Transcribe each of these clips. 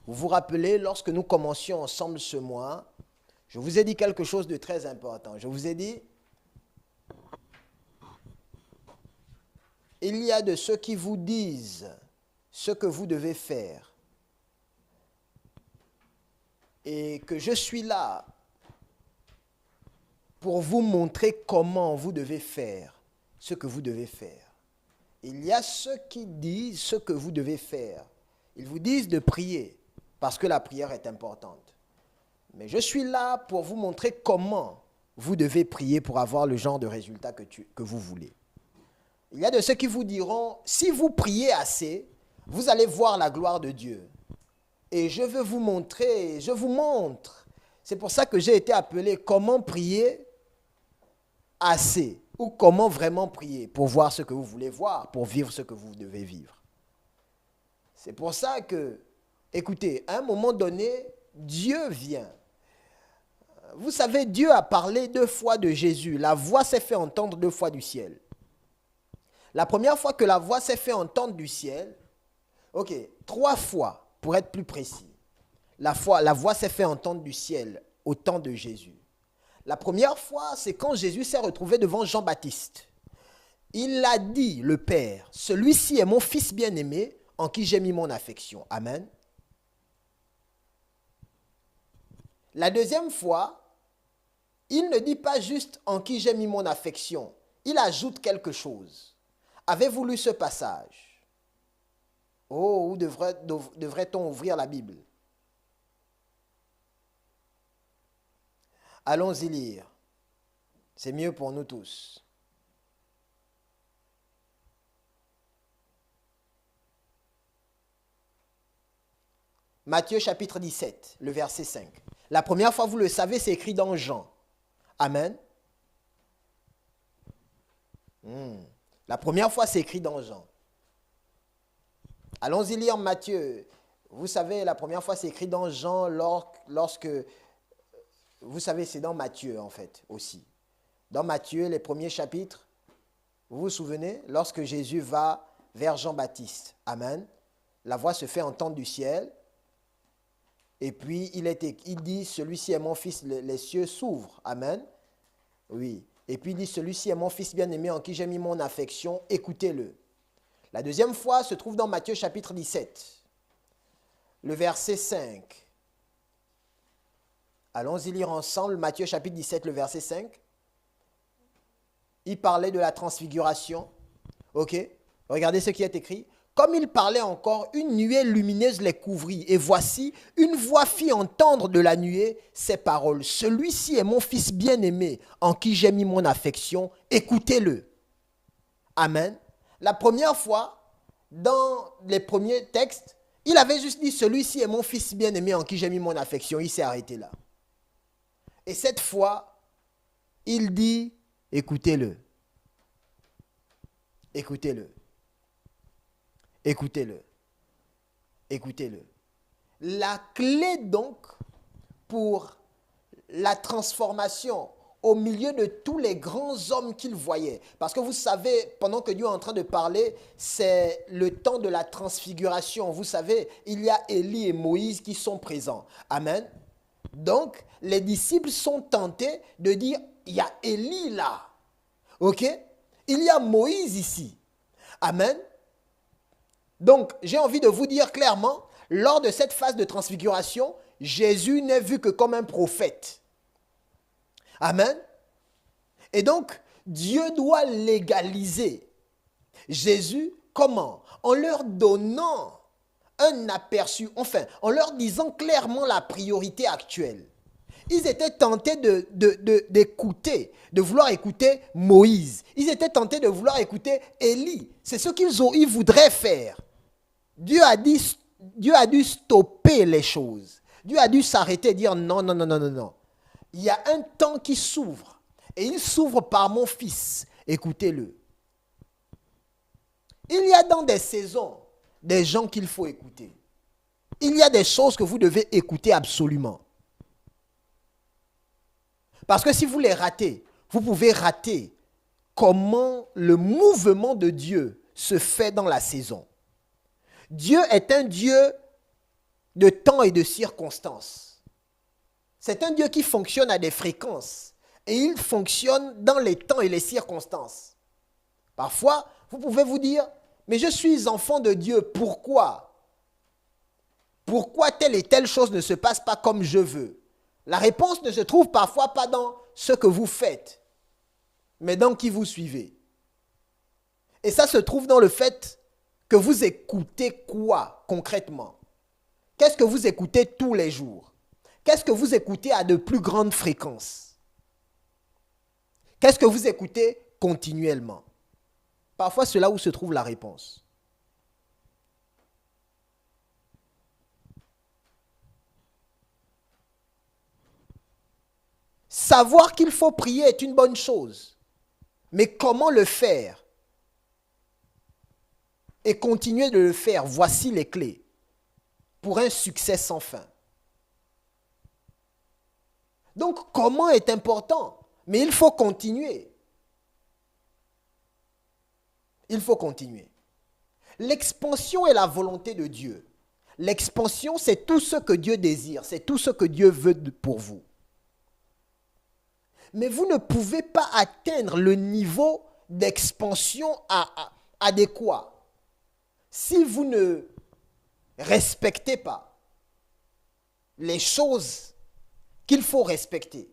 Vous vous rappelez, lorsque nous commencions ensemble ce mois, je vous ai dit quelque chose de très important. Je vous ai dit, il y a de ceux qui vous disent ce que vous devez faire. Et que je suis là pour vous montrer comment vous devez faire ce que vous devez faire. Il y a ceux qui disent ce que vous devez faire. Ils vous disent de prier parce que la prière est importante. Mais je suis là pour vous montrer comment vous devez prier pour avoir le genre de résultat que vous voulez. Il y a de ceux qui vous diront, si vous priez assez, vous allez voir la gloire de Dieu. Et je veux vous montrer, je vous montre. C'est pour ça que j'ai été appelé comment prier assez ou comment vraiment prier pour voir ce que vous voulez voir, pour vivre ce que vous devez vivre. C'est pour ça que, écoutez, à un moment donné, Dieu vient. Vous savez, Dieu a parlé 2 fois de Jésus. La voix s'est fait entendre 2 fois du ciel. La première fois que la voix s'est fait entendre du ciel, 3 fois, pour être plus précis. La voix s'est fait entendre du ciel au temps de Jésus. La première fois, c'est quand Jésus s'est retrouvé devant Jean-Baptiste. Il a dit, le Père, celui-ci est mon fils bien-aimé en qui j'ai mis mon affection. Amen. La deuxième fois, il ne dit pas juste en qui j'ai mis mon affection. Il ajoute quelque chose. Avez-vous lu ce passage? Oh, où devrait-on ouvrir la Bible? Allons-y lire. C'est mieux pour nous tous. Matthieu chapitre 17, le verset 5. La première fois, vous le savez, c'est écrit dans Jean. Amen. La première fois, c'est écrit dans Jean. Allons-y lire Matthieu. Vous savez, la première fois, c'est écrit dans Jean lorsque... Vous savez, c'est dans Matthieu, en fait, aussi. Dans Matthieu, les premiers chapitres, vous vous souvenez, lorsque Jésus va vers Jean-Baptiste. Amen. La voix se fait entendre du ciel. Et puis, il dit, celui-ci est mon fils, les cieux s'ouvrent. Amen. Oui. Et puis, il dit, celui-ci est mon fils bien-aimé en qui j'ai mis mon affection, écoutez-le. La deuxième fois se trouve dans Matthieu chapitre 17, le verset 5. Allons-y lire ensemble Matthieu chapitre 17, le verset 5. Il parlait de la transfiguration. Ok. Regardez ce qui est écrit. Comme il parlait encore, une nuée lumineuse les couvrit. Et voici, une voix fit entendre de la nuée ces paroles. Celui-ci est mon fils bien-aimé, en qui j'ai mis mon affection. Écoutez-le. Amen. La première fois, dans les premiers textes, il avait juste dit, celui-ci est mon fils bien-aimé, en qui j'ai mis mon affection. Il s'est arrêté là. Et cette fois, il dit, écoutez-le. Écoutez-le. Écoutez-le. Écoutez-le. La clé donc pour la transformation au milieu de tous les grands hommes qu'il voyait. Parce que vous savez, pendant que Dieu est en train de parler, c'est le temps de la transfiguration. Vous savez, il y a Élie et Moïse qui sont présents. Amen. Donc, les disciples sont tentés de dire, il y a Élie là. Ok? Il y a Moïse ici. Amen. Donc, j'ai envie de vous dire clairement, lors de cette phase de transfiguration, Jésus n'est vu que comme un prophète. Amen. Et donc, Dieu doit légaliser Jésus, comment? En leur donnant un aperçu, enfin, en leur disant clairement la priorité actuelle. Ils étaient tentés d'écouter, de vouloir écouter Moïse. Ils étaient tentés de vouloir écouter Élie. C'est ce ils voudraient faire. Dieu a dû stopper les choses. Dieu a dû s'arrêter et dire non, non, non, non, non, non. Il y a un temps qui s'ouvre. Et il s'ouvre par mon fils. Écoutez-le. Il y a dans des saisons des gens qu'il faut écouter. Il y a des choses que vous devez écouter absolument. Parce que si vous les ratez, vous pouvez rater comment le mouvement de Dieu se fait dans la saison. Dieu est un Dieu de temps et de circonstances. C'est un Dieu qui fonctionne à des fréquences et il fonctionne dans les temps et les circonstances. Parfois, vous pouvez vous dire, mais je suis enfant de Dieu, pourquoi? Pourquoi telle et telle chose ne se passe pas comme je veux? La réponse ne se trouve parfois pas dans ce que vous faites, mais dans qui vous suivez. Et ça se trouve dans le fait que vous écoutez quoi concrètement? Qu'est-ce que vous écoutez tous les jours? Qu'est-ce que vous écoutez à de plus grandes fréquences? Qu'est-ce que vous écoutez continuellement? Parfois, c'est là où se trouve la réponse. Savoir qu'il faut prier est une bonne chose. Mais comment le faire? Et continuer de le faire, voici les clés pour un succès sans fin. Donc, comment est important? Mais il faut continuer. Il faut continuer. L'expansion est la volonté de Dieu. L'expansion, c'est tout ce que Dieu désire, c'est tout ce que Dieu veut pour vous. Mais vous ne pouvez pas atteindre le niveau d'expansion adéquat si vous ne respectez pas les choses qu'il faut respecter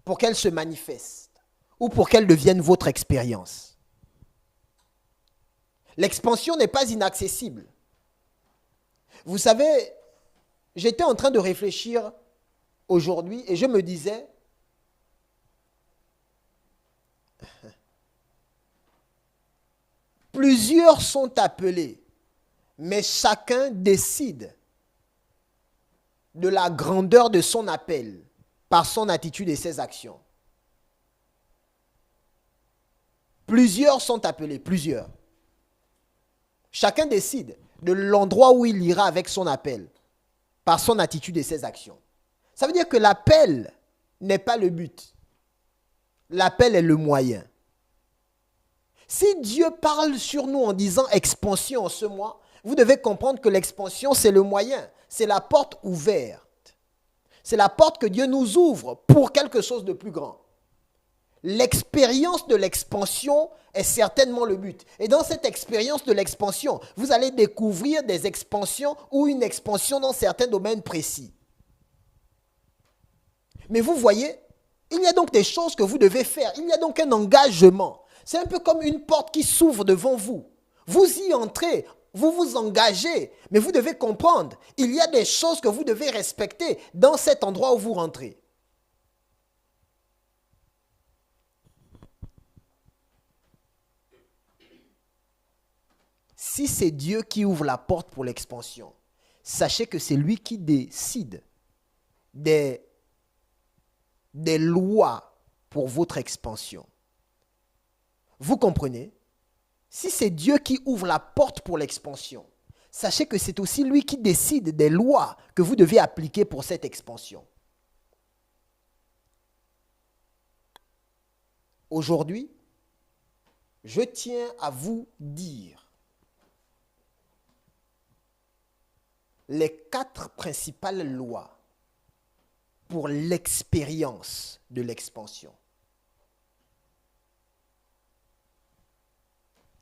pour qu'elles se manifestent ou pour qu'elles deviennent votre expérience. L'expansion n'est pas inaccessible. Vous savez, j'étais en train de réfléchir aujourd'hui et je me disais, plusieurs sont appelés, mais chacun décide de la grandeur de son appel par son attitude et ses actions. Plusieurs sont appelés, plusieurs. Chacun décide de l'endroit où il ira avec son appel par son attitude et ses actions. Ça veut dire que l'appel n'est pas le but. L'appel est le moyen. Si Dieu parle sur nous en disant expansion en ce mois, vous devez comprendre que l'expansion, c'est le moyen. C'est la porte ouverte. C'est la porte que Dieu nous ouvre pour quelque chose de plus grand. L'expérience de l'expansion est certainement le but. Et dans cette expérience de l'expansion, vous allez découvrir des expansions ou une expansion dans certains domaines précis. Mais vous voyez, il y a donc des choses que vous devez faire. Il y a donc un engagement. C'est un peu comme une porte qui s'ouvre devant vous. Vous y entrez, vous vous engagez, mais vous devez comprendre, il y a des choses que vous devez respecter dans cet endroit où vous rentrez. Si c'est Dieu qui ouvre la porte pour l'expansion, sachez que c'est lui qui décide des lois pour votre expansion. Vous comprenez? Si c'est Dieu qui ouvre la porte pour l'expansion, sachez que c'est aussi lui qui décide des lois que vous devez appliquer pour cette expansion. Aujourd'hui, je tiens à vous dire les 4 principales lois pour l'expérience de l'expansion.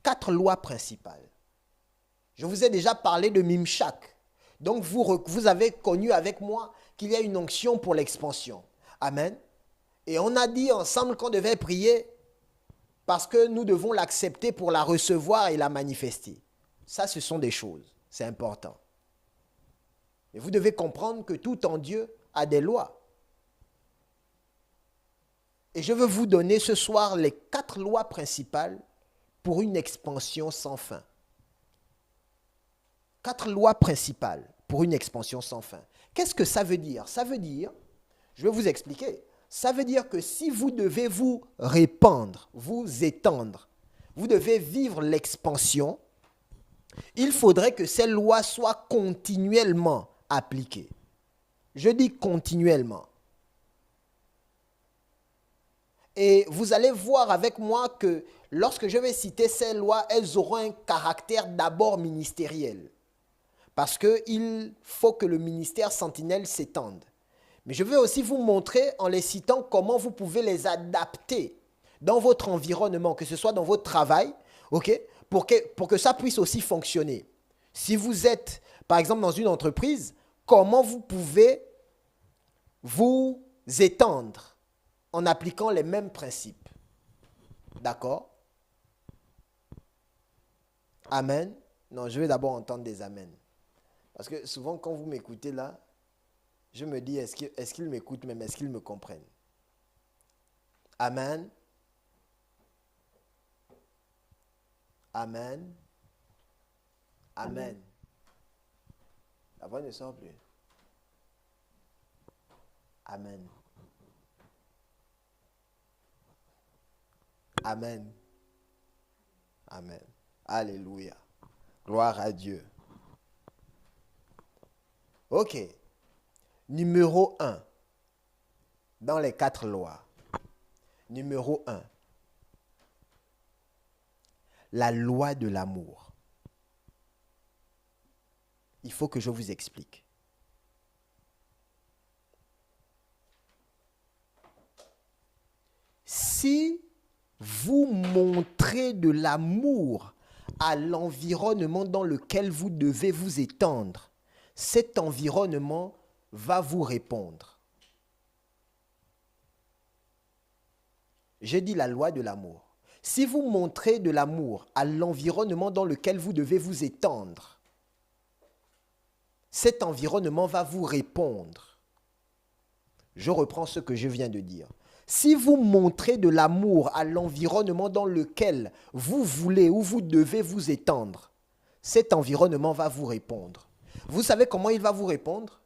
4 lois principales. Je vous ai déjà parlé de Mimshak. Donc vous avez connu avec moi qu'il y a une onction pour l'expansion. Amen. Et on a dit ensemble qu'on devait prier parce que nous devons l'accepter pour la recevoir et la manifester. Ça, ce sont des choses. C'est important. Mais vous devez comprendre que tout en Dieu a des lois. Et je veux vous donner ce soir les 4 lois principales pour une expansion sans fin. 4 lois principales pour une expansion sans fin. Qu'est-ce que ça veut dire? Ça veut dire, je vais vous expliquer, ça veut dire que si vous devez vous répandre, vous étendre, vous devez vivre l'expansion, il faudrait que ces lois soient continuellement appliquées. Je dis continuellement. Et vous allez voir avec moi que lorsque je vais citer ces lois, elles auront un caractère d'abord ministériel. parce qu'il faut que le ministère Sentinelle s'étende. Mais je veux aussi vous montrer en les citant comment vous pouvez les adapter dans votre environnement, que ce soit dans votre travail, ok, pour que ça puisse aussi fonctionner. Si vous êtes, par exemple, dans une entreprise, comment vous pouvez vous étendre en appliquant les mêmes principes. D'accord? Amen. Non, je vais d'abord entendre des amens. Parce que souvent, quand vous m'écoutez là, je me dis, est-ce qu'ils m'écoutent même? Est-ce qu'ils me comprennent? Amen. Amen. Amen. La voix ne sort plus. Amen. Amen. Amen. Alléluia. Gloire à Dieu. Ok. Numéro 1. Dans les 4 lois. Numéro 1. La loi de l'amour. Il faut que je vous explique. Si vous montrez de l'amour à l'environnement dans lequel vous devez vous étendre, cet environnement va vous répondre. J'ai dit la loi de l'amour. Si vous montrez de l'amour à l'environnement dans lequel vous devez vous étendre, cet environnement va vous répondre. Je reprends ce que je viens de dire. Si vous montrez de l'amour à l'environnement dans lequel vous voulez ou vous devez vous étendre, cet environnement va vous répondre. Vous savez comment il va vous répondre?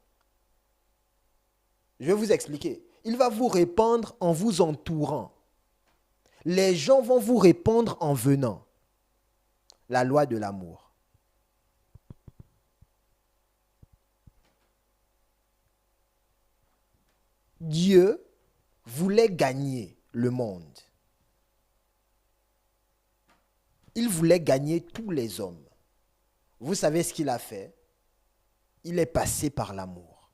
Je vais vous expliquer. Il va vous répondre en vous entourant. Les gens vont vous répondre en venant. La loi de l'amour. Dieu voulait gagner le monde. Il voulait gagner tous les hommes. Vous savez ce qu'il a fait? Il est passé par l'amour.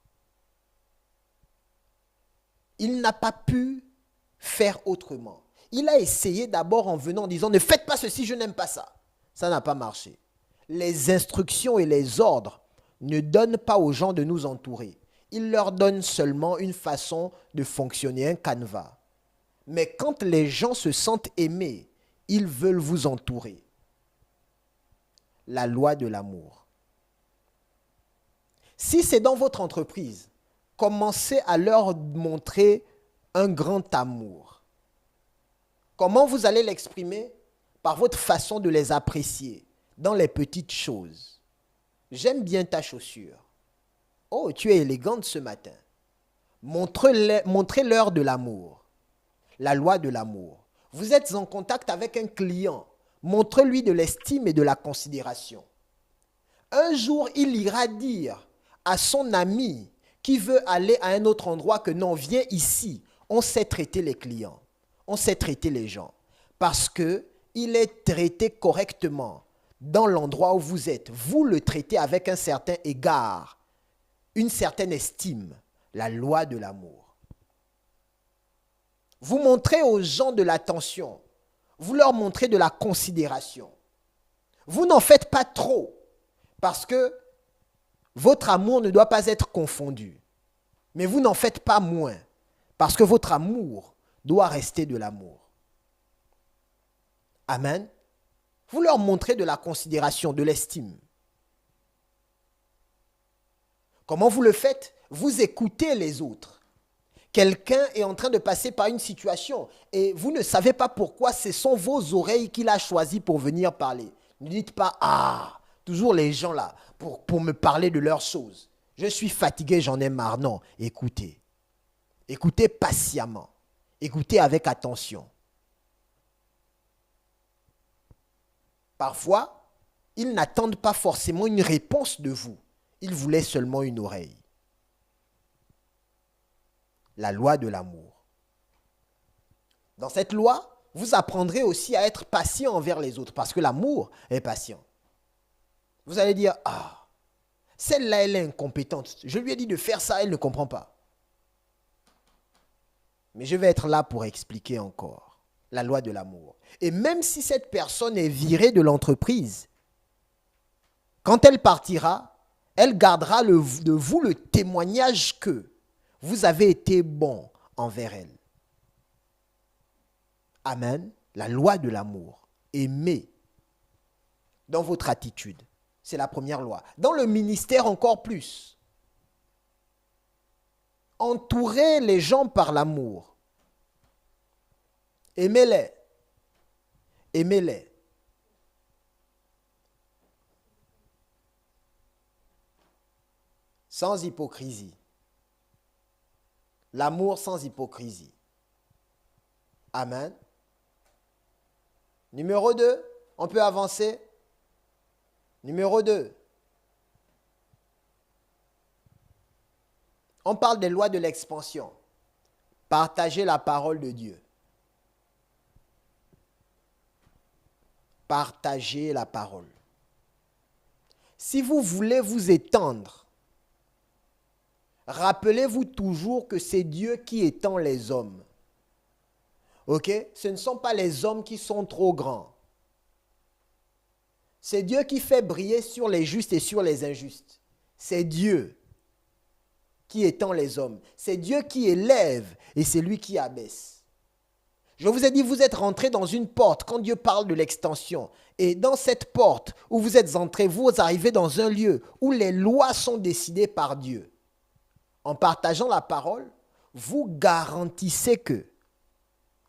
Il n'a pas pu faire autrement. Il a essayé d'abord en venant en disant « Ne faites pas ceci, je n'aime pas ça ». Ça n'a pas marché. Les instructions et les ordres ne donnent pas aux gens de nous entourer. Ils leur donnent seulement une façon de fonctionner, un canevas. Mais quand les gens se sentent aimés, ils veulent vous entourer. La loi de l'amour. Si c'est dans votre entreprise, commencez à leur montrer un grand amour. Comment vous allez l'exprimer? Par votre façon de les apprécier, dans les petites choses. J'aime bien ta chaussure. Oh, tu es élégante ce matin. Montrez-leur de l'amour. La loi de l'amour. Vous êtes en contact avec un client. Montrez-lui de l'estime et de la considération. Un jour, il ira dire à son ami qui veut aller à un autre endroit que non, viens ici. On sait traiter les clients. On sait traiter les gens. Parce qu'il est traité correctement dans l'endroit où vous êtes. Vous le traitez avec un certain égard, une certaine estime. La loi de l'amour. Vous montrez aux gens de l'attention. Vous leur montrez de la considération. Vous n'en faites pas trop parce que votre amour ne doit pas être confondu. Mais vous n'en faites pas moins parce que votre amour doit rester de l'amour. Amen. Vous leur montrez de la considération, de l'estime. Comment vous le faites? Vous écoutez les autres. Quelqu'un est en train de passer par une situation et vous ne savez pas pourquoi, ce sont vos oreilles qu'il a choisies pour venir parler. Ne dites pas, ah, toujours les gens là, pour me parler de leurs choses. Je suis fatigué, j'en ai marre. Non, écoutez. Écoutez patiemment. Écoutez avec attention. Parfois, ils n'attendent pas forcément une réponse de vous. Ils voulaient seulement une oreille. La loi de l'amour. Dans cette loi, vous apprendrez aussi à être patient envers les autres parce que l'amour est patient. Vous allez dire, ah, Celle-là, elle est incompétente. Je lui ai dit de faire ça, elle ne comprend pas. Mais je vais être là pour expliquer encore la loi de l'amour. Et même si cette personne est virée de l'entreprise, quand elle partira, elle gardera de vous le témoignage que vous avez été bon envers elle. Amen. La loi de l'amour. Aimez dans votre attitude. C'est la première loi. Dans le ministère encore plus. Entourez les gens par l'amour. Aimez-les. Aimez-les. Sans hypocrisie. L'amour sans hypocrisie. Amen. Numéro 2, on peut avancer. Numéro 2. On parle des lois de l'expansion. Partagez la parole de Dieu. Partagez la parole. Si vous voulez vous étendre, rappelez-vous toujours que c'est Dieu qui étend les hommes. Ok? Ce ne sont pas les hommes qui sont trop grands. C'est Dieu qui fait briller sur les justes et sur les injustes. C'est Dieu qui étend les hommes. C'est Dieu qui élève et c'est lui qui abaisse. Je vous ai dit, vous êtes rentré dans une porte quand Dieu parle de l'extension. Et dans cette porte où vous êtes entré, vous arrivez dans un lieu où les lois sont décidées par Dieu. En partageant la parole, vous garantissez que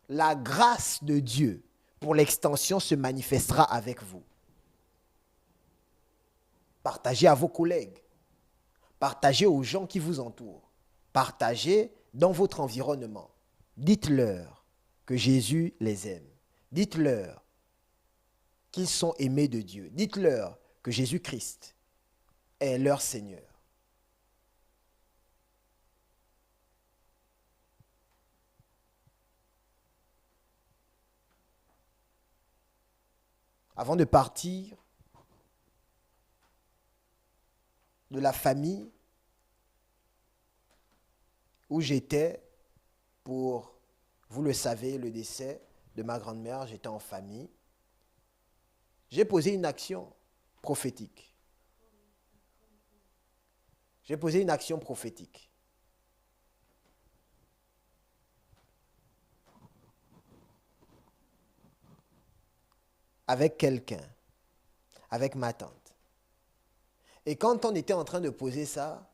la grâce de Dieu pour l'extension se manifestera avec vous. Partagez à vos collègues. Partagez aux gens qui vous entourent. Partagez dans votre environnement. Dites-leur que Jésus les aime. Dites-leur qu'ils sont aimés de Dieu. Dites-leur que Jésus-Christ est leur Seigneur. Avant de partir de la famille où j'étais pour, vous le savez, le décès de ma grand-mère, j'étais en famille. J'ai posé une action prophétique. J'ai posé une action prophétique. Avec quelqu'un, avec ma tante. Et quand on était en train de poser ça,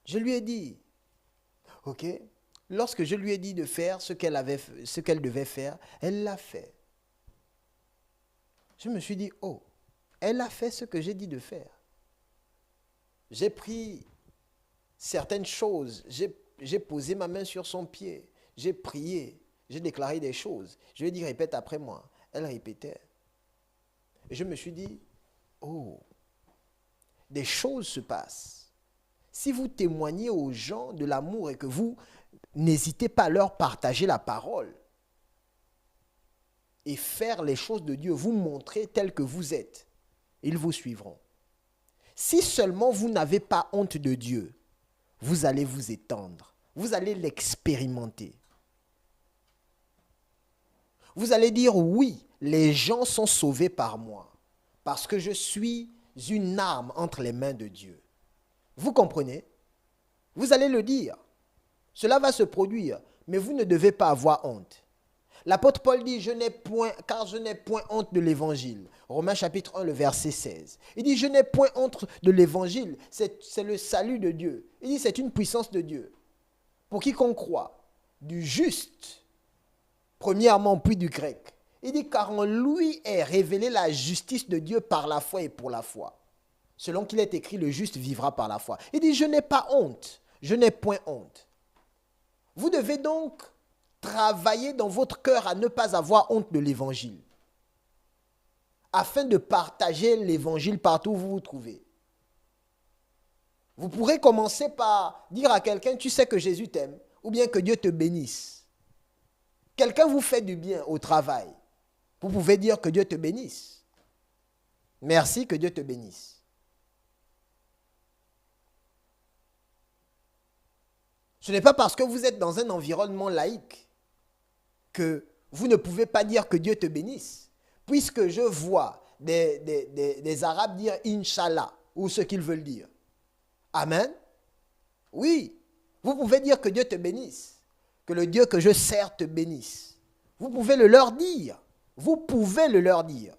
je lui ai dit, ok, lorsque je lui ai dit de faire ce qu'elle devait faire, elle l'a fait. Je me suis dit, oh, elle a fait ce que j'ai dit de faire. J'ai pris certaines choses, j'ai posé ma main sur son pied, j'ai prié, j'ai déclaré des choses. Je lui ai dit, répète après moi. Elle répétait. Et je me suis dit, oh, des choses se passent. Si vous témoignez aux gens de l'amour et que vous n'hésitez pas à leur partager la parole et faire les choses de Dieu, vous montrer tel que vous êtes, ils vous suivront. Si seulement vous n'avez pas honte de Dieu, vous allez vous étendre, vous allez l'expérimenter. Vous allez dire oui, les gens sont sauvés par moi parce que je suis une arme entre les mains de Dieu. Vous comprenez? Vous allez le dire. Cela va se produire, mais vous ne devez pas avoir honte. L'apôtre Paul dit, car je n'ai point honte de l'évangile. Romains chapitre 1, le verset 16. Il dit, je n'ai point honte de l'évangile. C'est le salut de Dieu. Il dit, c'est une puissance de Dieu. Pour quiconque croit, du juste, premièrement, puis du grec. Il dit, car en lui est révélée la justice de Dieu par la foi et pour la foi. Selon qu'il est écrit, le juste vivra par la foi. Il dit, je n'ai pas honte. Je n'ai point honte. Vous devez donc travailler dans votre cœur à ne pas avoir honte de l'évangile, afin de partager l'évangile partout où vous vous trouvez. Vous pourrez commencer par dire à quelqu'un, tu sais que Jésus t'aime, ou bien que Dieu te bénisse. Quelqu'un vous fait du bien au travail. Vous pouvez dire que Dieu te bénisse. Merci, que Dieu te bénisse. Ce n'est pas parce que vous êtes dans un environnement laïque que vous ne pouvez pas dire que Dieu te bénisse. Puisque je vois des Arabes dire Inch'Allah, ou ce qu'ils veulent dire. Amen. Oui, vous pouvez dire que Dieu te bénisse, que le Dieu que je sers te bénisse. Vous pouvez le leur dire. Vous pouvez le leur dire.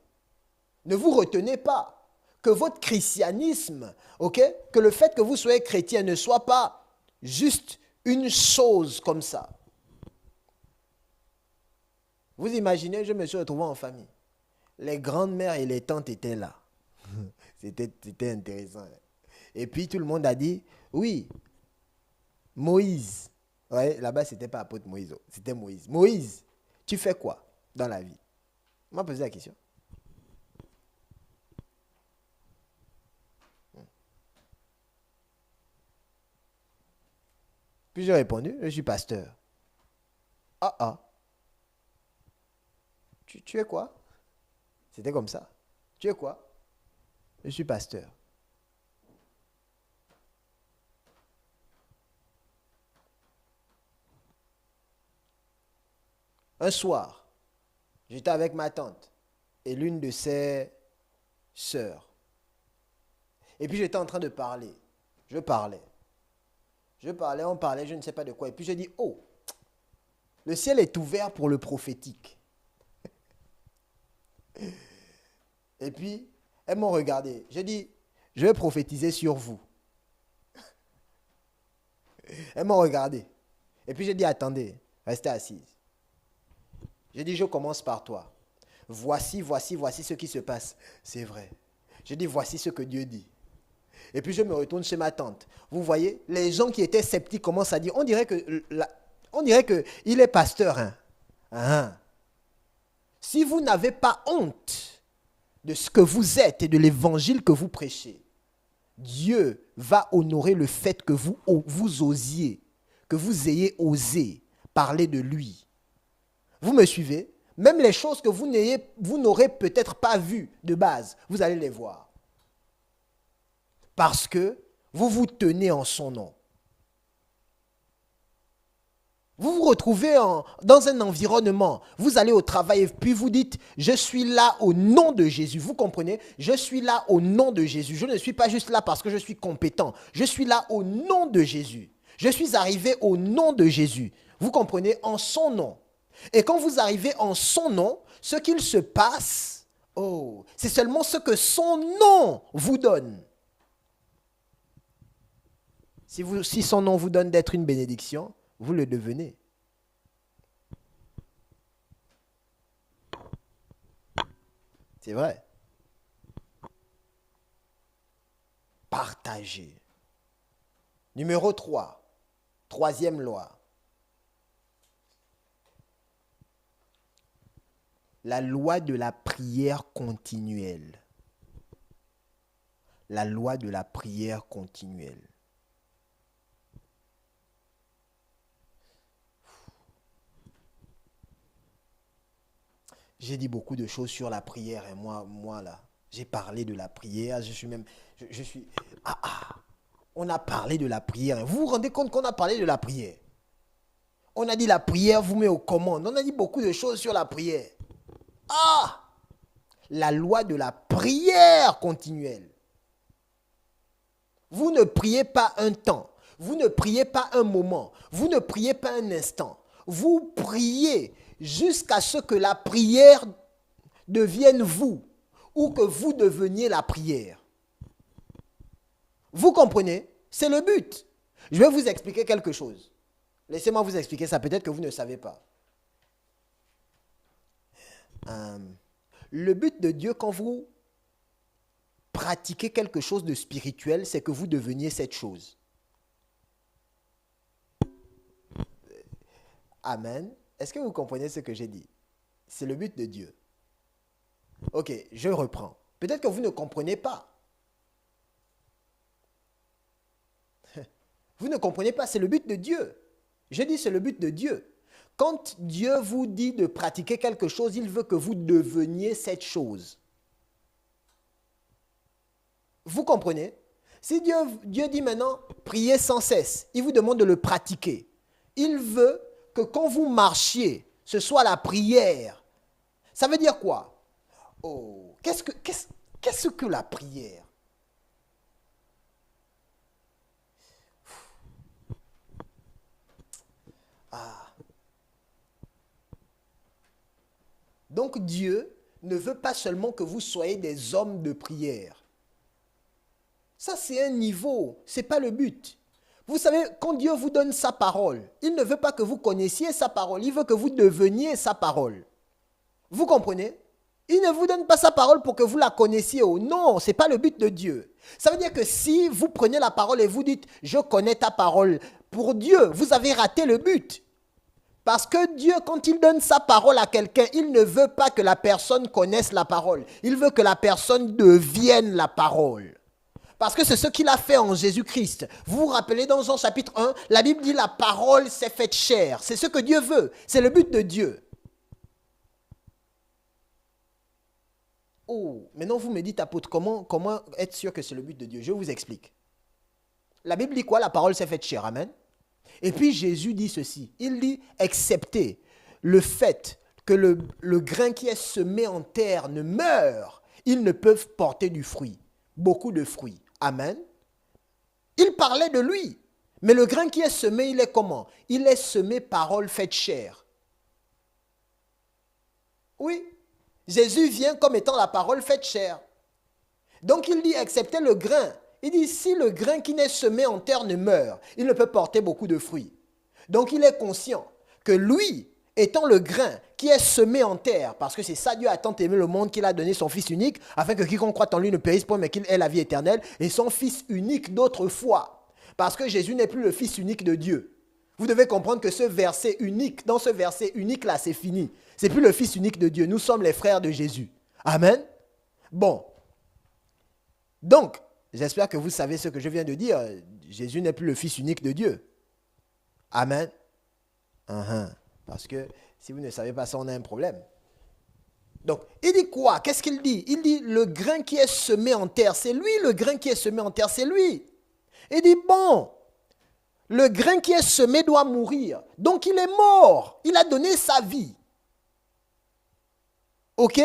Ne vous retenez pas que votre christianisme, ok, que le fait que vous soyez chrétien ne soit pas juste une chose comme ça. Vous imaginez, je me suis retrouvé en famille. Les grandes-mères et les tantes étaient là. C'était intéressant. Et puis tout le monde a dit, oui, Moïse. Ouais, là-bas, c'était pas apôtre Moïse, c'était Moïse. Moïse, tu fais quoi dans la vie? On m'a posé la question. Puis j'ai répondu, je suis pasteur. Ah ah. Tu es quoi? C'était comme ça. Tu es quoi? Je suis pasteur. Un soir, j'étais avec ma tante et l'une de ses sœurs. Et puis j'étais en train de parler. Je parlais, on parlait, je ne sais pas de quoi. Et puis je dis, oh, le ciel est ouvert pour le prophétique. Et puis, elles m'ont regardé. J'ai dit, je vais prophétiser sur vous. Elles m'ont regardé. Et puis j'ai dit, attendez, restez assises. J'ai dit, je commence par toi. Voici ce qui se passe. C'est vrai. J'ai dit, voici ce que Dieu dit. Et puis je me retourne chez ma tante. Vous voyez, les gens qui étaient sceptiques commencent à dire, on dirait qu'il est pasteur. Hein? Ah. Si vous n'avez pas honte de ce que vous êtes et de l'évangile que vous prêchez, Dieu va honorer le fait que vous osiez, que vous ayez osé parler de lui. Vous me suivez? Même les choses que vous n'aurez peut-être pas vues de base, vous allez les voir. Parce que vous vous tenez en son nom. Vous vous retrouvez dans un environnement, vous allez au travail et puis vous dites, je suis là au nom de Jésus. Vous comprenez? Je suis là au nom de Jésus. Je ne suis pas juste là parce que je suis compétent. Je suis là au nom de Jésus. Je suis arrivé au nom de Jésus. Vous comprenez? En son nom. Et quand vous arrivez en son nom, ce qu'il se passe, oh, c'est seulement ce que son nom vous donne. Si son nom vous donne d'être une bénédiction, vous le devenez. C'est vrai. Partagez. Numéro 3. Troisième loi. La loi de la prière continuelle. La loi de la prière continuelle. J'ai dit beaucoup de choses sur la prière et moi là, j'ai parlé de la prière, on a parlé de la prière. Vous vous rendez compte qu'on a parlé de la prière? On a dit la prière vous met aux commandes. On a dit beaucoup de choses sur la prière. Ah! La loi de la prière continuelle. Vous ne priez pas un temps. Vous ne priez pas un moment. Vous ne priez pas un instant. Vous priez jusqu'à ce que la prière devienne vous ou que vous deveniez la prière. Vous comprenez? C'est le but. Je vais vous expliquer quelque chose. Laissez-moi vous expliquer ça. Peut-être que vous ne savez pas. Le but de Dieu quand vous pratiquez quelque chose de spirituel, c'est que vous deveniez cette chose. Amen. Est-ce que vous comprenez ce que j'ai dit? C'est le but de Dieu. Ok, je reprends. Peut-être que vous ne comprenez pas. Vous ne comprenez pas, c'est le but de Dieu. Je dis c'est le but de Dieu. Quand Dieu vous dit de pratiquer quelque chose, il veut que vous deveniez cette chose. Vous comprenez? Si Dieu dit maintenant, priez sans cesse, il vous demande de le pratiquer. Il veut que quand vous marchiez, ce soit la prière. Ça veut dire quoi? Oh, qu'est-ce que la prière? Ah. Donc Dieu ne veut pas seulement que vous soyez des hommes de prière. Ça, c'est un niveau, ce n'est pas le but. Vous savez, quand Dieu vous donne sa parole, il ne veut pas que vous connaissiez sa parole, il veut que vous deveniez sa parole. Vous comprenez? Il ne vous donne pas sa parole pour que vous la connaissiez. Non, ce n'est pas le but de Dieu. Ça veut dire que si vous prenez la parole et vous dites « je connais ta parole », pour Dieu, vous avez raté le but. Parce que Dieu, quand il donne sa parole à quelqu'un, il ne veut pas que la personne connaisse la parole. Il veut que la personne devienne la parole. Parce que c'est ce qu'il a fait en Jésus-Christ. Vous vous rappelez dans Jean chapitre 1, la Bible dit la parole s'est faite chair. C'est ce que Dieu veut. C'est le but de Dieu. Oh, maintenant vous me dites, apôtre, comment être sûr que c'est le but de Dieu? Je vous explique. La Bible dit quoi? La parole s'est faite chair. Amen. Et puis Jésus dit ceci. Il dit, excepté le fait que le grain qui est semé en terre ne meure, ils ne peuvent porter du fruit. Beaucoup de fruits. Amen. Il parlait de lui. Mais le grain qui est semé, il est comment? Il est semé parole faite chair. Oui. Jésus vient comme étant la parole faite chair. Donc il dit, excepté le grain. Il dit, si le grain qui n'est semé en terre ne meurt, il ne peut porter beaucoup de fruits. Donc il est conscient que lui, étant le grain qui est semé en terre, parce que c'est ça, Dieu a tant aimé le monde qu'il a donné son Fils unique, afin que quiconque croit en lui ne périsse point, mais qu'il ait la vie éternelle, et son Fils unique d'autrefois. Parce que Jésus n'est plus le Fils unique de Dieu. Vous devez comprendre que ce verset unique, dans ce verset unique-là, c'est fini. Ce n'est plus le Fils unique de Dieu. Nous sommes les frères de Jésus. Amen. Bon. Donc, j'espère que vous savez ce que je viens de dire. Jésus n'est plus le Fils unique de Dieu. Amen. Parce que si vous ne savez pas ça, on a un problème. Donc, il dit quoi? Qu'est-ce qu'il dit? Il dit, le grain qui est semé en terre, c'est lui, le grain qui est semé en terre, c'est lui. Il dit, bon, le grain qui est semé doit mourir. Donc, il est mort. Il a donné sa vie. Ok?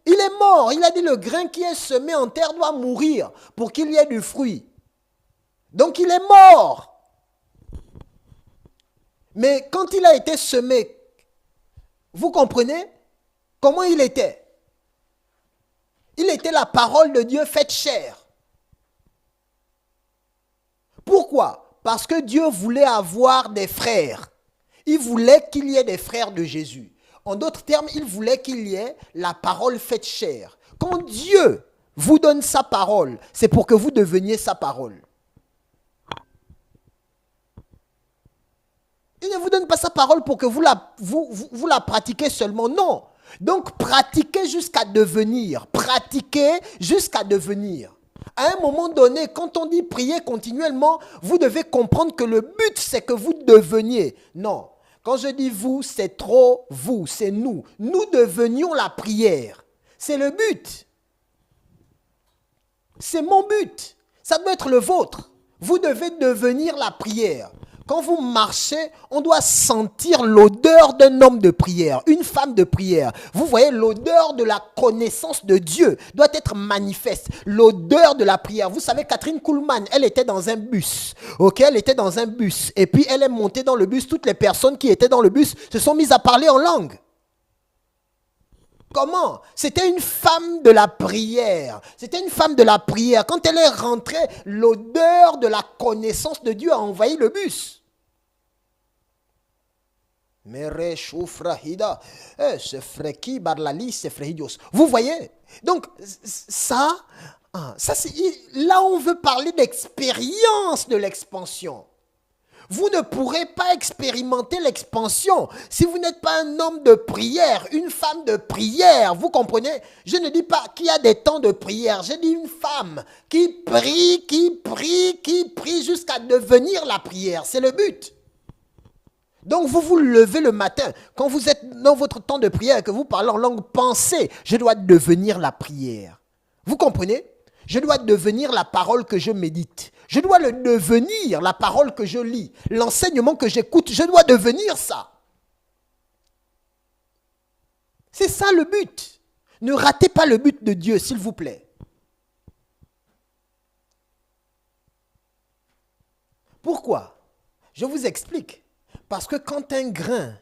Il est mort. Il a dit, le grain qui est semé en terre doit mourir pour qu'il y ait du fruit. Donc, il est mort. Mais quand il a été semé, vous comprenez comment il était? Il était la parole de Dieu faite chair. Pourquoi? Parce que Dieu voulait avoir des frères. Il voulait qu'il y ait des frères de Jésus. En d'autres termes, il voulait qu'il y ait la parole faite chair. Quand Dieu vous donne sa parole, c'est pour que vous deveniez sa parole. Il ne vous donne pas sa parole pour que vous la pratiquiez seulement. Non. Donc, pratiquez jusqu'à devenir. Pratiquez jusqu'à devenir. À un moment donné, quand on dit prier continuellement, vous devez comprendre que le but, c'est que vous deveniez. Non. Quand je dis vous, c'est trop vous, c'est nous. Nous devenions la prière. C'est le but. C'est mon but. Ça doit être le vôtre. Vous devez devenir la prière. Quand vous marchez, on doit sentir l'odeur d'un homme de prière, une femme de prière. Vous voyez, l'odeur de la connaissance de Dieu doit être manifeste. L'odeur de la prière. Vous savez, Catherine Kuhlman, elle était dans un bus. Ok, elle était dans un bus. Et puis, elle est montée dans le bus. Toutes les personnes qui étaient dans le bus se sont mises à parler en langue. Comment? C'était une femme de la prière. C'était une femme de la prière. Quand elle est rentrée, l'odeur de la connaissance de Dieu a envahi le bus. Vous voyez? Donc, ça là, on veut parler d'expérience de l'expansion. Vous ne pourrez pas expérimenter l'expansion si vous n'êtes pas un homme de prière, une femme de prière. Vous comprenez? Je ne dis pas qu'il y a des temps de prière. Je dis une femme qui prie jusqu'à devenir la prière. C'est le but. Donc vous vous levez le matin. Quand vous êtes dans votre temps de prière et que vous parlez en langue, pensez, je dois devenir la prière. Vous comprenez? Je dois devenir la parole que je médite. Je dois le devenir, la parole que je lis. L'enseignement que j'écoute, je dois devenir ça. C'est ça le but. Ne ratez pas le but de Dieu, s'il vous plaît. Pourquoi? Je vous explique. Parce que quand un grain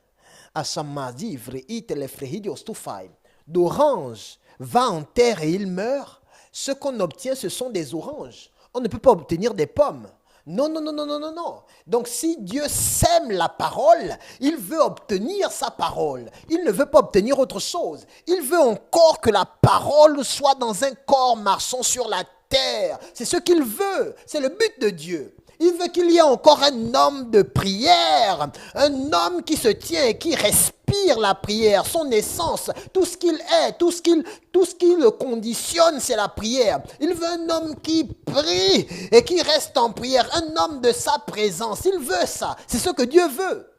d'orange va en terre et il meurt, ce qu'on obtient, ce sont des oranges. On ne peut pas obtenir des pommes. Non, non, non, non, non, non, non. Donc si Dieu sème la parole, il veut obtenir sa parole. Il ne veut pas obtenir autre chose. Il veut encore que la parole soit dans un corps marchant sur la terre. C'est ce qu'il veut. C'est le but de Dieu. Il veut qu'il y ait encore un homme de prière, un homme qui se tient et qui respire la prière, son essence, tout ce qu'il est, tout ce qui le conditionne, c'est la prière. Il veut un homme qui prie et qui reste en prière, un homme de sa présence. Il veut ça, c'est ce que Dieu veut.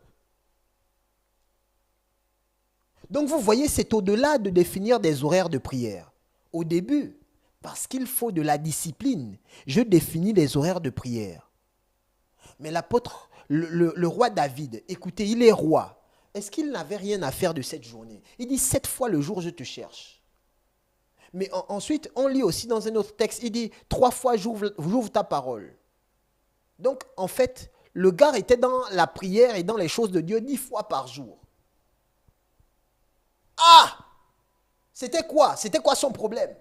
Donc vous voyez, c'est au-delà de définir des horaires de prière. Au début, parce qu'il faut de la discipline, je définis les horaires de prière. Mais l'apôtre, le roi David, écoutez, il est roi. Est-ce qu'il n'avait rien à faire de cette journée? Il dit, 7 fois le jour, je te cherche. Mais ensuite, on lit aussi dans un autre texte, il dit, 3 fois, j'ouvre ta parole. Donc, en fait, le gars était dans la prière et dans les choses de Dieu 10 fois par jour. Ah! C'était quoi? C'était quoi son problème?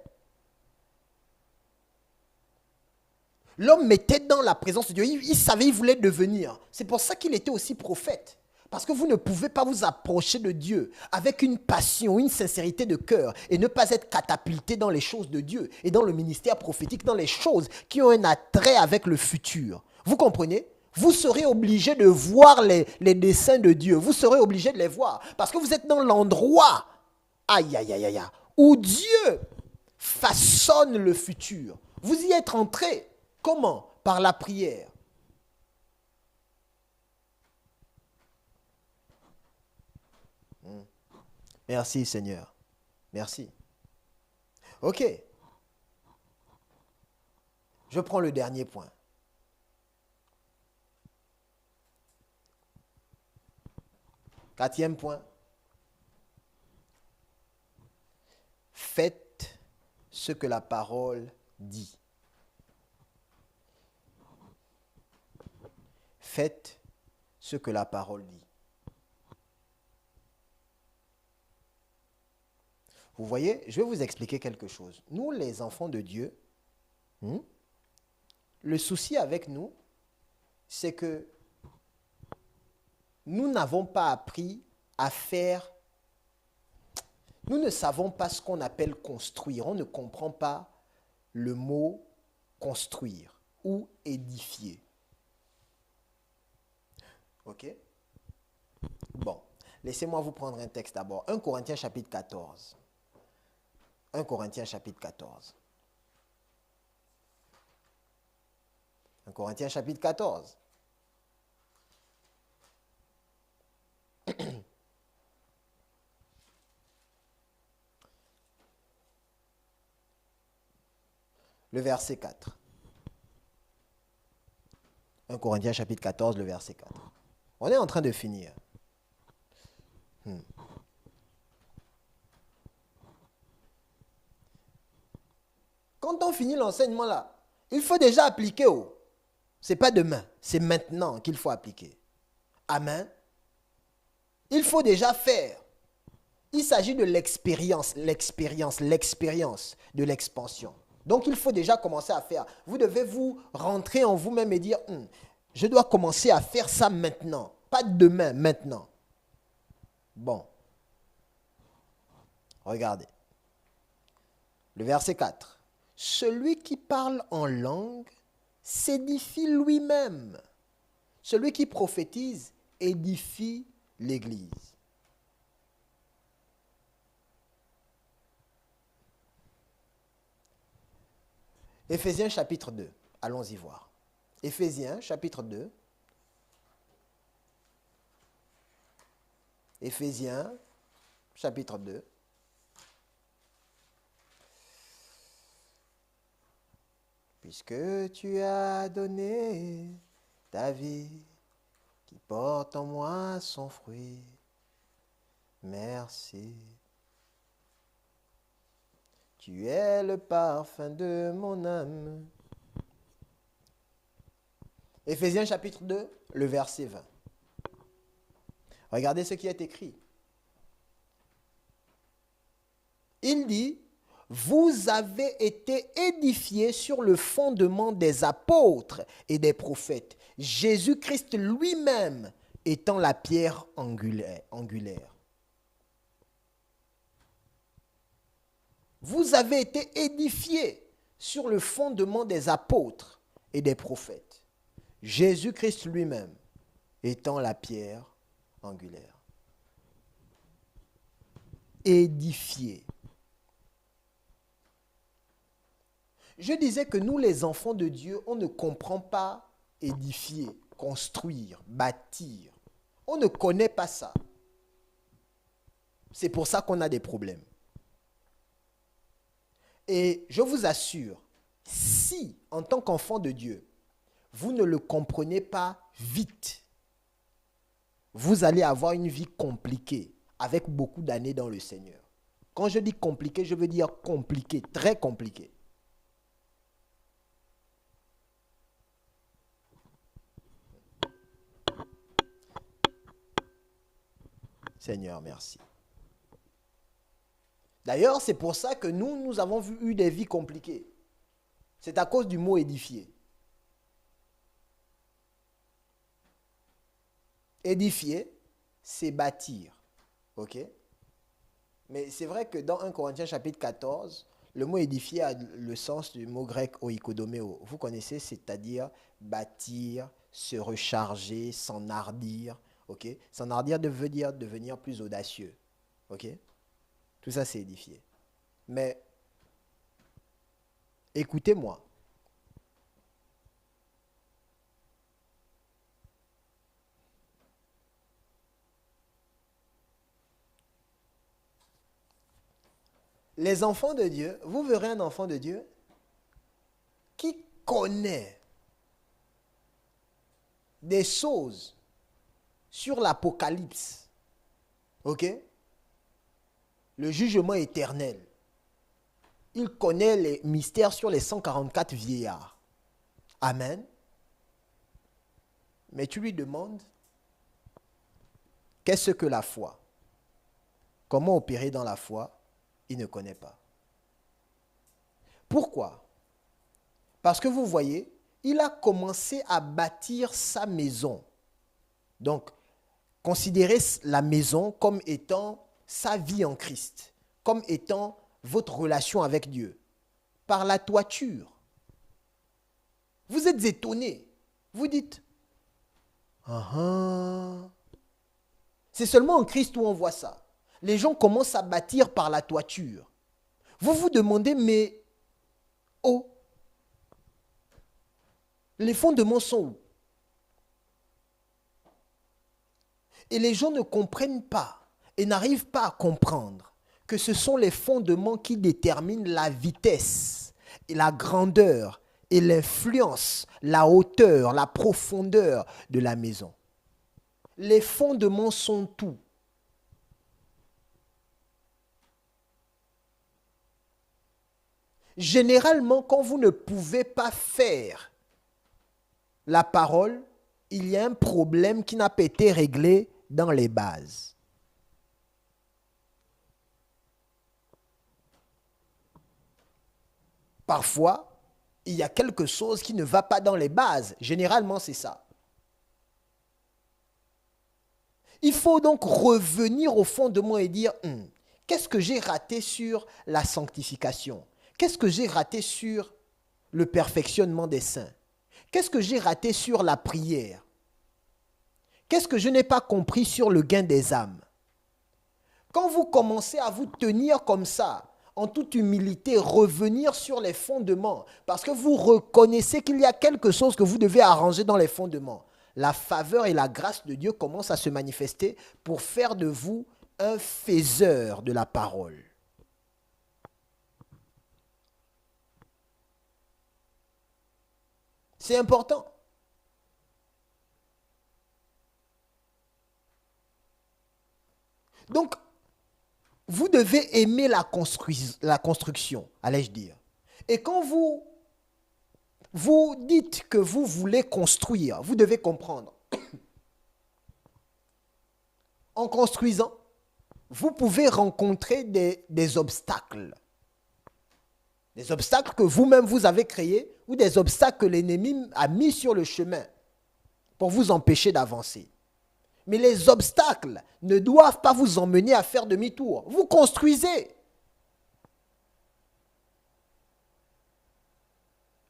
L'homme était dans la présence de Dieu. Il savait, il voulait devenir. C'est pour ça qu'il était aussi prophète. Parce que vous ne pouvez pas vous approcher de Dieu avec une passion, une sincérité de cœur et ne pas être catapulté dans les choses de Dieu et dans le ministère prophétique, dans les choses qui ont un attrait avec le futur. Vous comprenez? Vous serez obligé de voir les desseins de Dieu. Vous serez obligé de les voir. Parce que vous êtes dans l'endroit, aïe, aïe, aïe, aïe, où Dieu façonne le futur. Vous y êtes entré. Comment? Par la prière. Merci Seigneur. Merci. Ok. Je prends le dernier point. Quatrième point. Faites ce que la parole dit. Faites ce que la parole dit. Vous voyez, je vais vous expliquer quelque chose. Nous, les enfants de Dieu, le souci avec nous, c'est que nous n'avons pas appris à faire, nous ne savons pas ce qu'on appelle construire. On ne comprend pas le mot construire ou édifier. Ok? Bon, laissez-moi vous prendre un texte d'abord. 1 Corinthiens chapitre 14. 1 Corinthiens chapitre 14. 1 Corinthiens chapitre 14. Le verset 4. 1 Corinthiens chapitre 14, le verset 4. On est en train de finir. Quand on finit l'enseignement là, il faut déjà appliquer. Ce n'est pas demain, c'est maintenant qu'il faut appliquer. Amen. Il faut déjà faire. Il s'agit de l'expérience de l'expansion. Donc il faut déjà commencer à faire. Vous devez vous rentrer en vous-même et dire, je dois commencer à faire ça maintenant. Pas demain, maintenant. Bon. Regardez. Le verset 4. Celui qui parle en langue s'édifie lui-même. Celui qui prophétise édifie l'Église. Éphésiens chapitre 2. Allons-y voir. Éphésiens chapitre 2. Éphésiens chapitre 2. puisque tu as donné ta vie qui porte en moi son fruit. Merci. Tu es le parfum de mon âme. Éphésiens chapitre 2, le verset 20. Regardez ce qui est écrit. Il dit, vous avez été édifiés sur le fondement des apôtres et des prophètes, Jésus-Christ lui-même étant la pierre angulaire. Vous avez été édifiés sur le fondement des apôtres et des prophètes, Jésus-Christ lui-même étant la pierre angulaire. Édifiés. Je disais que nous, les enfants de Dieu, on ne comprend pas édifier, construire, bâtir. On ne connaît pas ça. C'est pour ça qu'on a des problèmes. Et je vous assure, si, en tant qu'enfant de Dieu, vous ne le comprenez pas vite, vous allez avoir une vie compliquée, avec beaucoup d'années dans le Seigneur. Quand je dis compliqué, je veux dire compliqué, très compliqué. Seigneur, merci. D'ailleurs, c'est pour ça que nous avons eu des vies compliquées. C'est à cause du mot édifier. Édifier, c'est bâtir. Ok? Mais c'est vrai que dans 1 Corinthiens chapitre 14, le mot édifier a le sens du mot grec oikodomeo. Vous connaissez, c'est-à-dire bâtir, se recharger, s'enhardir. Ok? S'enhardir veut dire devenir plus audacieux. Ok? Tout ça, c'est édifier. Mais, écoutez-moi. Les enfants de Dieu, vous verrez un enfant de Dieu qui connaît des choses sur l'Apocalypse. Ok? Le jugement éternel. Il connaît les mystères sur les 144 vieillards. Amen. Mais tu lui demandes, qu'est-ce que la foi? Comment opérer dans la foi? Il ne connaît pas. Pourquoi? Parce que vous voyez, il a commencé à bâtir sa maison. Donc, considérez la maison comme étant sa vie en Christ, comme étant votre relation avec Dieu, par la toiture. Vous êtes étonné. Vous dites, c'est seulement en Christ où on voit ça. Les gens commencent à bâtir par la toiture. Vous vous demandez, mais les fondements sont où? Et les gens ne comprennent pas et n'arrivent pas à comprendre que ce sont les fondements qui déterminent la vitesse et la grandeur et l'influence, la hauteur, la profondeur de la maison. Les fondements sont tout. Généralement, quand vous ne pouvez pas faire la parole, il y a un problème qui n'a pas été réglé dans les bases. Parfois, il y a quelque chose qui ne va pas dans les bases. Généralement, c'est ça. Il faut donc revenir au fondement et dire, qu'est-ce que j'ai raté sur la sanctification? Qu'est-ce que j'ai raté sur le perfectionnement des saints? Qu'est-ce que j'ai raté sur la prière? Qu'est-ce que je n'ai pas compris sur le gain des âmes? Quand vous commencez à vous tenir comme ça, en toute humilité, revenir sur les fondements, parce que vous reconnaissez qu'il y a quelque chose que vous devez arranger dans les fondements, la faveur et la grâce de Dieu commencent à se manifester pour faire de vous un faiseur de la parole. C'est important. Donc, vous devez aimer la construction, allais-je dire. Et quand vous dites que vous voulez construire, vous devez comprendre. En construisant, vous pouvez rencontrer des obstacles. Des obstacles que vous-même vous avez créés ou des obstacles que l'ennemi a mis sur le chemin pour vous empêcher d'avancer. Mais les obstacles ne doivent pas vous emmener à faire demi-tour. Vous construisez.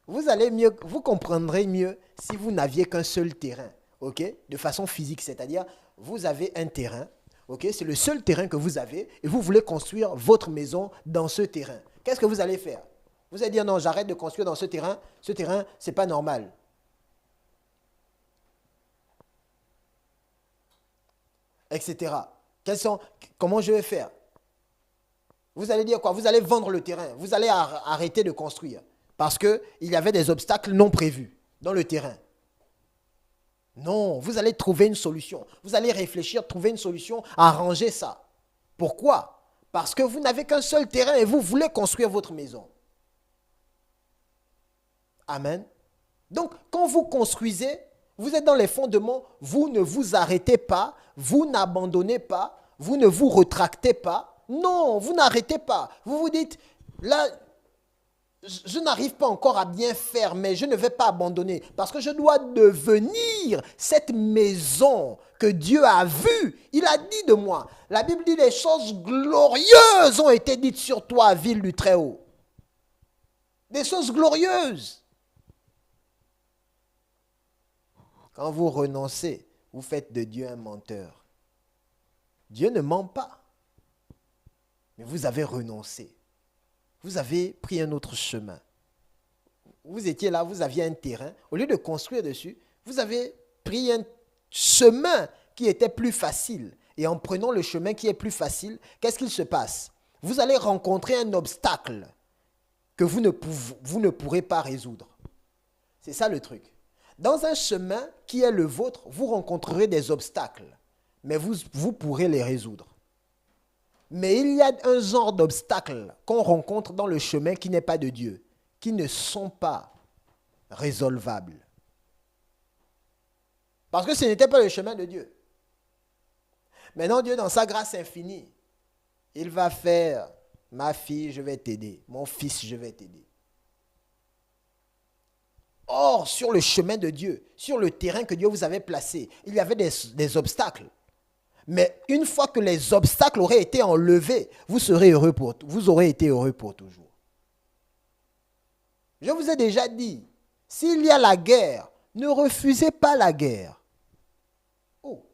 Vous comprendrez mieux si vous n'aviez qu'un seul terrain, ok, de façon physique, c'est-à-dire vous avez un terrain, ok, c'est le seul terrain que vous avez et vous voulez construire votre maison dans ce terrain. Qu'est-ce que vous allez faire? Vous allez dire non, j'arrête de construire dans ce terrain, c'est pas normal. Etc. Comment je vais faire? Vous allez dire quoi? Vous allez vendre le terrain, vous allez arrêter de construire. Parce qu'il y avait des obstacles non prévus dans le terrain. Non, vous allez trouver une solution. Vous allez réfléchir, trouver une solution, arranger ça. Pourquoi? Parce que vous n'avez qu'un seul terrain et vous voulez construire votre maison. Amen. Donc, quand vous construisez, vous êtes dans les fondements, vous ne vous arrêtez pas, vous n'abandonnez pas, vous ne vous retractez pas. Non, vous n'arrêtez pas. Vous vous dites, là, je n'arrive pas encore à bien faire, mais je ne vais pas abandonner parce que je dois devenir cette maison que Dieu a vue. Il a dit de moi. La Bible dit des choses glorieuses ont été dites sur toi, ville du Très-Haut. Des choses glorieuses. Quand vous renoncez, vous faites de Dieu un menteur. Dieu ne ment pas. Mais vous avez renoncé. Vous avez pris un autre chemin. Vous étiez là, vous aviez un terrain. Au lieu de construire dessus, vous avez pris un chemin qui était plus facile. Et en prenant le chemin qui est plus facile, qu'est-ce qu'il se passe? Vous allez rencontrer un obstacle que vous ne pourrez pas résoudre. C'est ça le truc. Dans un chemin qui est le vôtre, vous rencontrerez des obstacles, mais vous pourrez les résoudre. Mais il y a un genre d'obstacles qu'on rencontre dans le chemin qui n'est pas de Dieu, qui ne sont pas résolvables. Parce que ce n'était pas le chemin de Dieu. Maintenant, Dieu, dans sa grâce infinie, il va faire, ma fille, je vais t'aider, mon fils, je vais t'aider. Or, sur le chemin de Dieu, sur le terrain que Dieu vous avait placé, il y avait des obstacles. Mais une fois que les obstacles auraient été enlevés, vous aurez été heureux pour toujours. Je vous ai déjà dit, s'il y a la guerre, ne refusez pas la guerre. Oh,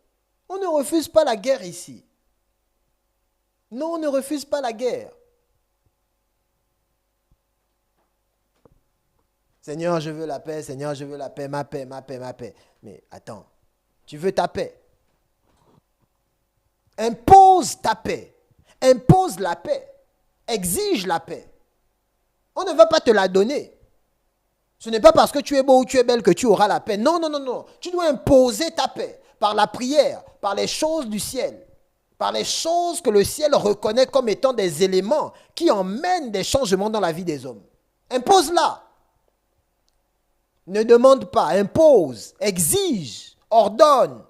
on ne refuse pas la guerre ici. Non, on ne refuse pas la guerre. Seigneur, je veux la paix, Seigneur, je veux la paix, ma paix, ma paix, ma paix. Mais attends, tu veux ta paix? Impose ta paix. Impose la paix. Exige la paix. On ne va pas te la donner. Ce n'est pas parce que tu es beau ou tu es belle que tu auras la paix. Non, non, non, non. Tu dois imposer ta paix par la prière, par les choses du ciel, par les choses que le ciel reconnaît comme étant des éléments qui emmènent des changements dans la vie des hommes. Impose-la. Ne demande pas, impose, exige, ordonne.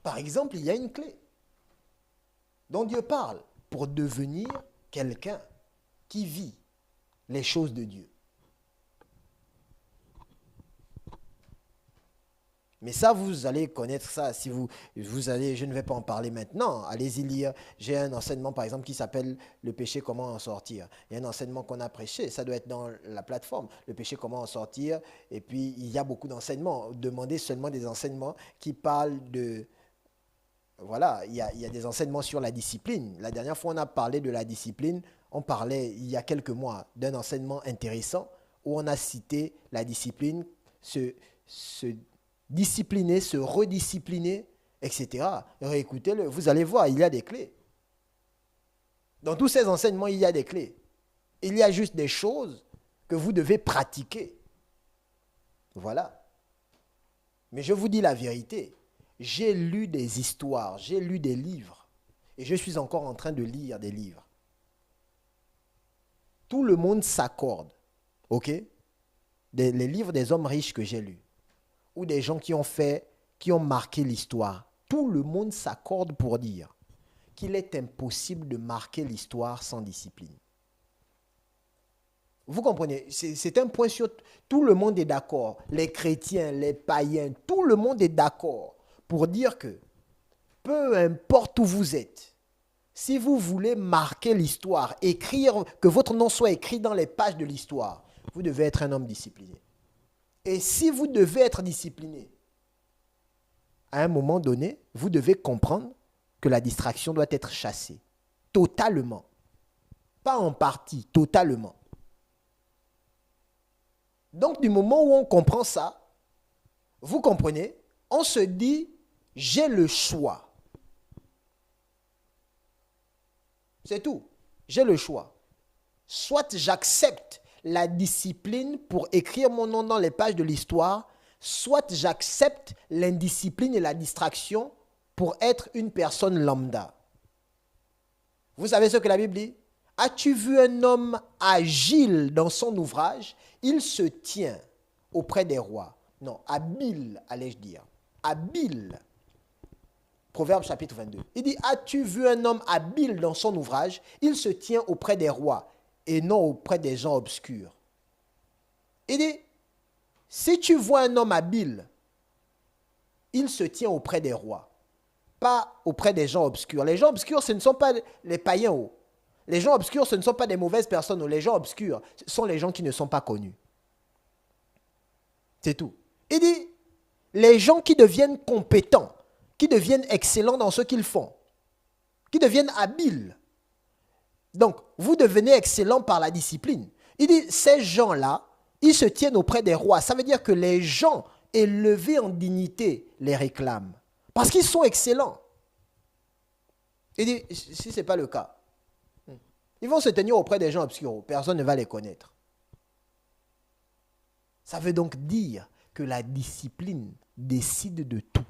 Par exemple, il y a une clé dont Dieu parle pour devenir quelqu'un qui vit les choses de Dieu. Mais ça, vous allez connaître ça. Si vous allez, je ne vais pas en parler maintenant. Allez-y lire. J'ai un enseignement, par exemple, qui s'appelle « Le péché, comment en sortir ». Il y a un enseignement qu'on a prêché. Ça doit être dans la plateforme. « Le péché, comment en sortir ». Et puis, il y a beaucoup d'enseignements. Demandez seulement des enseignements qui parlent de... Voilà, il y a des enseignements sur la discipline. La dernière fois, on a parlé de la discipline. On parlait, il y a quelques mois, d'un enseignement intéressant où on a cité la discipline, se discipliner, se rediscipliner, etc. Réécoutez-le, vous allez voir, il y a des clés. Dans tous ces enseignements, il y a des clés. Il y a juste des choses que vous devez pratiquer. Voilà. Mais je vous dis la vérité. J'ai lu des histoires, j'ai lu des livres. Et je suis encore en train de lire des livres. Tout le monde s'accorde. OK? Les livres des hommes riches que j'ai lus. Ou des gens qui ont marqué l'histoire. Tout le monde s'accorde pour dire qu'il est impossible de marquer l'histoire sans discipline. Vous comprenez? C'est un point sur... Tout le monde est d'accord. Les chrétiens, les païens, tout le monde est d'accord pour dire que peu importe où vous êtes, si vous voulez marquer l'histoire, écrire, que votre nom soit écrit dans les pages de l'histoire, vous devez être un homme discipliné. Et si vous devez être discipliné, à un moment donné, vous devez comprendre que la distraction doit être chassée. Totalement. Pas en partie, totalement. Donc, du moment où on comprend ça, vous comprenez, on se dit, j'ai le choix. C'est tout. J'ai le choix. Soit j'accepte la discipline pour écrire mon nom dans les pages de l'histoire, soit j'accepte l'indiscipline et la distraction pour être une personne lambda. Vous savez ce que la Bible dit? As-tu vu un homme agile dans son ouvrage? Il se tient auprès des rois. Non, habile, allais-je dire. Habile. Proverbe chapitre 22. Il dit, as-tu vu un homme habile dans son ouvrage? Il se tient auprès des rois et non auprès des gens obscurs. Il dit, si tu vois un homme habile, il se tient auprès des rois, pas auprès des gens obscurs. Les gens obscurs, ce ne sont pas les païens. Les gens obscurs, ce ne sont pas des mauvaises personnes. Les gens obscurs, ce sont les gens qui ne sont pas connus. C'est tout. Il dit, les gens qui deviennent compétents, qui deviennent excellents dans ce qu'ils font, qui deviennent habiles. Donc, vous devenez excellent par la discipline. Il dit, ces gens-là, ils se tiennent auprès des rois. Ça veut dire que les gens élevés en dignité les réclament. Parce qu'ils sont excellents. Il dit, si ce n'est pas le cas, ils vont se tenir auprès des gens obscurs. Personne ne va les connaître. Ça veut donc dire que la discipline décide de tout.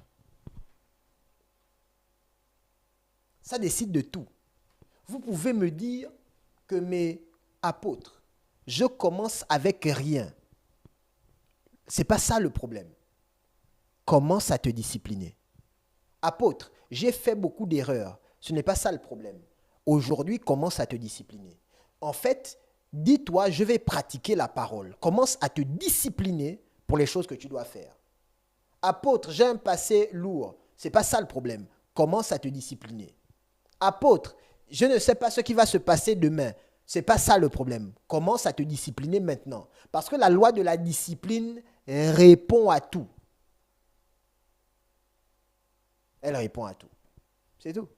Ça décide de tout. Vous pouvez me dire que mes apôtres, je commence avec rien. Ce n'est pas ça le problème. Commence à te discipliner. Apôtre, j'ai fait beaucoup d'erreurs. Ce n'est pas ça le problème. Aujourd'hui, commence à te discipliner. En fait, dis-toi, je vais pratiquer la parole. Commence à te discipliner pour les choses que tu dois faire. Apôtre, j'ai un passé lourd. Ce n'est pas ça le problème. Commence à te discipliner. Apôtre, je ne sais pas ce qui va se passer demain. Ce n'est pas ça le problème. Commence à te discipliner maintenant. Parce que la loi de la discipline répond à tout. Elle répond à tout. C'est tout.